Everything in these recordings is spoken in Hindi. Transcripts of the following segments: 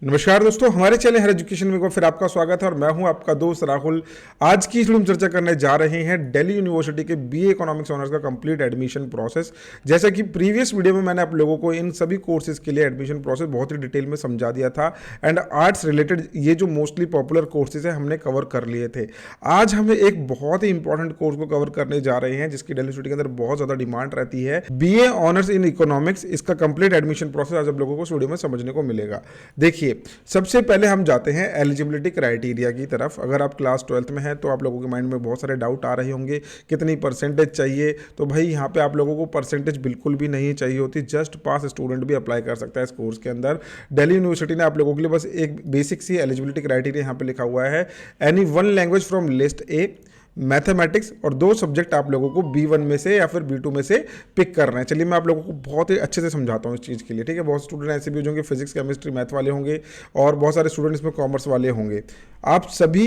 नमस्कार दोस्तों, हमारे चैनल हर एजुकेशन में फिर आपका स्वागत है और मैं हूं आपका दोस्त राहुल। आज की वीडियो में चर्चा करने जा रहे हैं दिल्ली यूनिवर्सिटी के बीए इकोनॉमिक्स ऑनर्स का कंप्लीट एडमिशन प्रोसेस। जैसा कि प्रीवियस वीडियो में मैंने आप लोगों को इन सभी कोर्सेज के लिए एडमिशन प्रोसेस बहुत ही डिटेल में समझा दिया था एंड आर्ट्स रिलेटेड ये जो मोस्टली पॉपुलर कोर्सेज है हमने कवर कर लिए थे। आज हम एक बहुत ही इंपॉर्टेंट कोर्स को कवर करने जा रहे हैं जिसकी दिल्ली यूनिवर्सिटी के अंदर बहुत ज्यादा डिमांड रहती है, बीए ऑनर्स इन इकोनॉमिक्स। इसका कंप्लीट एडमिशन प्रोसेस आज आप लोगों को इस वीडियो में समझने को मिलेगा। देखिए, सबसे पहले हम जाते हैं एलिजिबिलिटी क्राइटेरिया की तरफ। अगर आप क्लास 12th में हैं तो आप लोगों के माइंड में बहुत सारे डाउट आ रहे होंगे, कितनी परसेंटेज चाहिए। तो भाई यहाँ पे आप लोगों को परसेंटेज बिल्कुल भी नहीं चाहिए होती, जस्ट पास स्टूडेंट भी अप्लाई कर सकता है इस कोर्स के अंदर। दिल्ली यूनिवर्सिटी ने आप लोगों के लिए बस एक बेसिक सी एलिजिबिलिटी क्राइटेरिया यहाँ पे लिखा हुआ है, any one language from list A, mathematics, और 2 सब्जेक्ट आप लोगों को B1 में से या फिर B2 में से पिक करना है। चलिए मैं आप लोगों को बहुत ही अच्छे से समझाता हूँ इस चीज़ के लिए, ठीक है। बहुत स्टूडेंट ऐसे भी होंगे फिजिक्स केमिस्ट्री मैथ वाले होंगे और बहुत सारे स्टूडेंट इसमें कॉमर्स वाले होंगे। आप सभी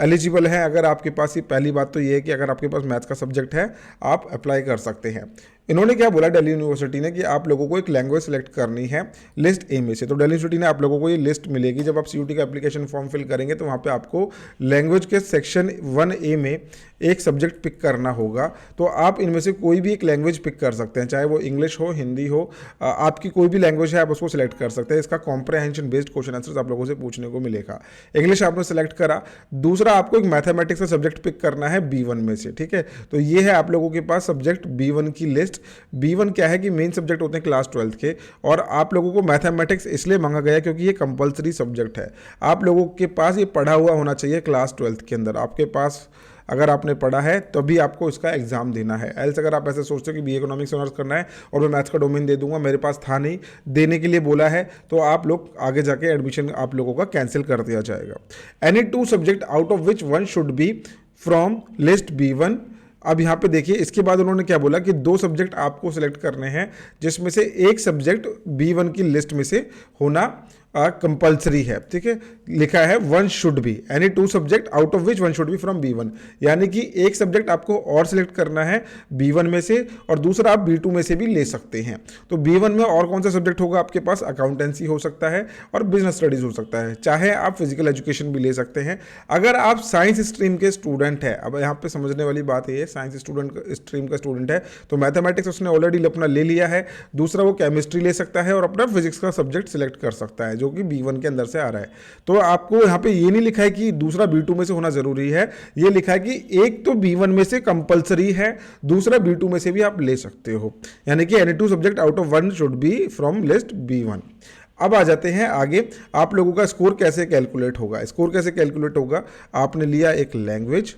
एलिजिबल हैं। अगर आपके पास, ये पहली बात तो ये है कि अगर आपके पास मैथ्स का सब्जेक्ट है आप अप्लाई कर सकते हैं। इन्होंने क्या बोला दिल्ली यूनिवर्सिटी ने कि आप लोगों को एक लैंग्वेज सेलेक्ट करनी है लिस्ट ए में से। तो दिल्ली यूनिवर्सिटी ने आप लोगों को ये लिस्ट मिलेगी जब आप सीयूटी का एप्लीकेशन फॉर्म फिल करेंगे, तो वहाँ पे आपको लैंग्वेज के सेक्शन 1A में एक सब्जेक्ट पिक करना होगा। तो आप इनमें से कोई भी एक लैंग्वेज पिक कर सकते हैं, चाहे वो इंग्लिश हो, हिंदी हो, आपकी कोई भी लैंग्वेज है आप उसको सिलेक्ट कर सकते हैं। इसका कॉम्प्रहेंशन बेस्ड क्वेश्चन आंसर्स आप लोगों से पूछने को मिलेगा। इंग्लिश आपने सेलेक्ट करा। दूसरा, आपको एक मैथमेटिक्स का सब्जेक्ट पिक करना है B1 में से, ठीक है। तो ये है आप लोगों के पास सब्जेक्ट B1 की लिस्ट। B1 क्या है कि मेन सब्जेक्ट होते हैं क्लास 12th के, और आप लोगों को मैथमेटिक्स इसलिए मांगा गया क्योंकि ये कंपलसरी सब्जेक्ट है। आप लोगों के पास ये पढ़ा हुआ होना चाहिए क्लास 12th के अंदर। आपके पास अगर आपने पढ़ा है तभी आपको इसका एग्जाम देना है। एल्स अगर आप ऐसे सोचते हो कि बीए इकोनॉमिक्स ऑनर्स करना है और मैं मैथ्स का डोमेन दे दूंगा, मेरे पास था नहीं, देने के लिए बोला है, तो आप लोग आगे जाके एडमिशन आप लोगों का कैंसिल कर दिया जाएगा। Any 2 subject out of which 1 should be from list B1। अब यहाँ पे देखिए, इसके बाद उन्होंने क्या बोला कि 2 सब्जेक्ट आपको सिलेक्ट करने हैं जिसमें से एक सब्जेक्ट B1 की लिस्ट में से होना कंपल्सरी है, ठीक है। लिखा है 1 should be, any 2 subject out of which 1 should be from B1। यानी कि एक सब्जेक्ट आपको और सिलेक्ट करना है B1 में से और दूसरा आप B2 में से भी ले सकते हैं। तो B1 में और कौन सा सब्जेक्ट होगा आपके पास? अकाउंटेंसी हो सकता है और बिजनेस स्टडीज हो सकता है, चाहे आप फिजिकल एजुकेशन भी ले सकते हैं। अगर आप साइंस स्ट्रीम के स्टूडेंट है, अब यहाँ पे समझने वाली बात ये है, साइंस स्ट्रीम का स्टूडेंट है तो मैथमेटिक्स उसने ऑलरेडी अपना ले लिया है। दूसरा, वो केमिस्ट्री ले सकता है और अपना फिजिक्स का सब्जेक्ट सिलेक्ट कर सकता है जो कि B1 के अंदर से आ रहा है। तो आपको यहाँ पे ये नहीं लिखा है कि दूसरा B2 में से होना जरूरी है, ये लिखा है कि एक तो B1 में से कंपलसरी है, दूसरा B2 में से भी आप ले सकते हो। यानी कि any 2 subject out of 1 should be from list B1। अब आ जाते हैं आगे, आप लोगों का स्कोर कैसे कैलकुलेट होगा। स्कोर कैसे कैलकुलेट होगा? आपने लिया एक लैंग्वेज,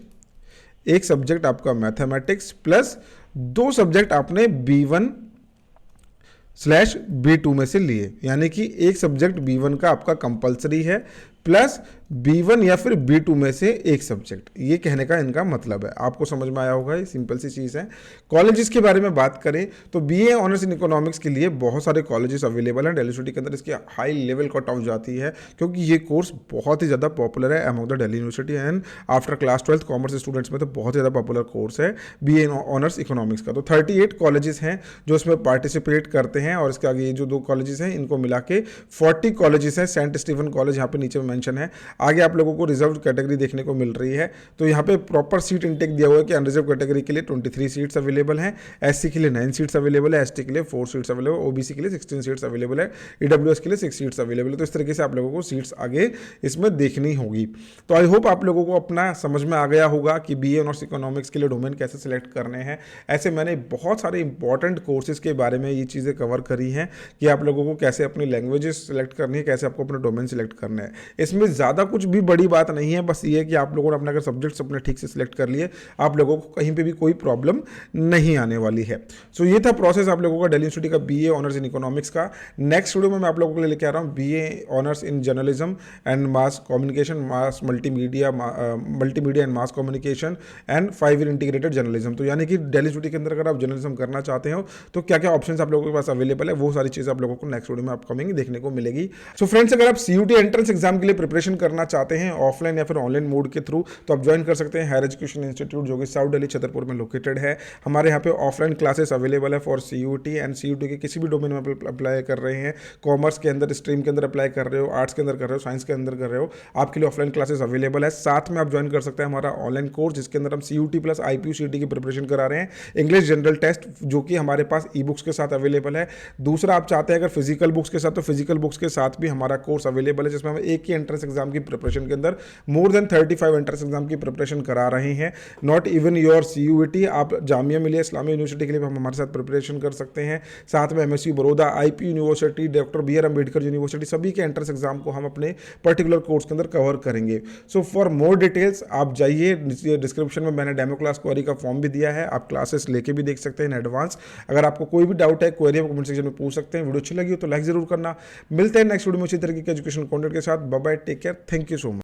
एक सब्जेक्ट आपका मैथमेटिक्स, प्लस 2 सब्जेक्ट आपने B1/B2 में से लिए। यानी कि एक सब्जेक्ट B1 का आपका कंपलसरी है प्लस B1 या फिर B2 में से एक सब्जेक्ट। ये कहने का इनका मतलब है। आपको समझ में आया होगा, ये सिंपल सी चीज़ है। कॉलेजेस के बारे में बात करें तो बीए ऑनर्स इन इकोनॉमिक्स के लिए बहुत सारे कॉलेजेस अवेलेबल हैं। दिल्ली यूनिवर्सिटी के अंदर इसकी हाई लेवल कट ऑफ जाती है क्योंकि ये कोर्स बहुत ही ज़्यादा पॉपुलर है among the Delhi university and after class 12th commerce students में तो बहुत ज़्यादा पॉपुलर कोर्स है बीए ऑनर्स इकोनॉमिक्स का। तो 38 कॉलेजेस हैं जो इसमें पार्टिसिपेट करते हैं और इसके आगे ये जो 2 कॉलेजेस हैं इनको मिला के 40 कॉलेजेस हैं। सेंट स्टीफन कॉलेज यहाँ पे नीचे में मेंशन है। आगे आप लोगों को रिजर्व कैटेगरी देखने को मिल रही है। तो यहाँ पे प्रॉपर सीट इंटेक दिया हुआ है कि अनरिजर्व कैटेगरी के लिए 23 सीट्स अवेलेबल हैं, एससी के लिए 9 सीट्स अवेलेबल है, एसटी के लिए 4 सीट्स अवेलेबल है, ओबीसी के लिए 16 सीट्स अवेलेबल है, ईडब्ल्यूएस के लिए 6 सीट्स अवेलेबल है। तो इस तरीके से आप लोगों को सीट्स आगे इसमें देखनी होगी। तो आई होप आप लोगों को अपना समझ में आ गया होगा कि बीए ऑनर्स इकोनॉमिक्स के लिए डोमेन कैसे सिलेक्ट करने हैं। ऐसे मैंने बहुत सारे इंपॉर्टेंट कोर्सेज के बारे में ये चीज़ें कवर करी हैं कि आप लोगों को कैसे अपनी लैंग्वेजेस सिलेक्ट करनी है, कैसे आपको अपना डोमेन सिलेक्ट करना है। इसमें ज़्यादा कुछ भी बड़ी बात नहीं है, बस ये है कि आप लोगों ने अपने अगर सब्जेक्ट्स अपने ठीक से सिलेक्ट कर लिए, आप लोगों को कहीं पे भी कोई प्रॉब्लम नहीं आने वाली है। सो ये था प्रोसेस आप लोगों का दिल्ली यूनिवर्सिटी का बीए ऑनर्स इन इकोनॉमिक्स का। नेक्स्ट वीडियो में मैं आप लोगों के लिए लेके आ रहा हूँ BA honours in journalism and mass communication, mass multimedia and mass communication and 5 year integrated journalism. तो यानी कि दिल्ली यूनिवर्सिटी के अंदर अगर आप जर्नलिज्म करना चाहते हो तो क्या क्या ऑप्शन आप लोगों के पास अवेलेबल है, वो सारी चीज़ आप लोगों को नेक्स्ट वीडियो में अपकमिंग देखने को मिलेगी। सो फ्रेंड्स, अगर आप सीयूटी एंट्रेंस एग्जाम के लिए प्रिपरेशन करना करना चाहते हैं ऑफलाइन या फिर ऑनलाइन मोड के थ्रू, तो आप ज्वाइन कर सकते हैं हायर एजुकेशन इंस्टीट्यूट, जो कि साउथ दिल्ली छतरपुर में लोकेटेड है। हमारे यहाँ पे ऑफलाइन क्लासेस अवेलेबल है फॉर CUT एंड CUT के किसी भी डोमेन में अप्लाई कर रहे हैं, कॉमर्स के अंदर स्ट्रीम के अंदर अप्लाई कर रहे हो, आर्ट्स के अंदर कर रहे हो, साइंस के अंदर कर रहे हो, आपके लिए ऑफलाइन क्लासेस अवेलेबल है। साथ में आप ज्वाइन कर सकते हैं हमारा ऑनलाइन कोर्स, जिसके अंदर हम CUT प्लस IPU-CET की प्रिपरेशन करा रहे हैं, इंग्लिश जनरल टेस्ट जो कि हमारे पास ई बुक्स के साथ अवेलेबल है। दूसरा, आप चाहते हैं अगर फिजिकल बुक्स के साथ, तो फिजिकल बुक्स के साथ भी हमारा कोर्स अवेलेबल है, जिसमें हम एक ही एंट्रेंस एग्जाम की प्रिपरेशन के अंदर मोर देन 35 एंट्रेंस एग्जाम की प्रिपरेशन करा रहे हैं। नॉट इवन योर CUT, आप जामिया मिलिया इस्लामिया यूनिवर्सिटी के लिए हम हमारे साथ प्रिपरेशन कर सकते हैं। साथ में MSU Baroda, IPU university, doctor BR Ambedkar university, सभी के एंट्रेंस एग्जाम को हम अपने पर्टिकुलर कोर्स के अंदर कवर करेंगे। सो फॉर मोर डिटेल्स आप जाइए, डिस्क्रिप्शन में मैंने डेमो क्लास क्वेरी का फॉर्म भी दिया है, आप क्लासेस लेके भी देख सकते हैं इन एडवांस। अगर आपको कोई भी डाउट है, क्वेरी आप कमेंट सेक्शन में पूछ सकते हैं। वीडियो अच्छी लगी हो तो लाइक जरूर करना। मिलते हैं नेक्स्ट वीडियो में उसी तरीके के एजुकेशन कंटेंट के साथ। Bye bye, take care, thank you so much.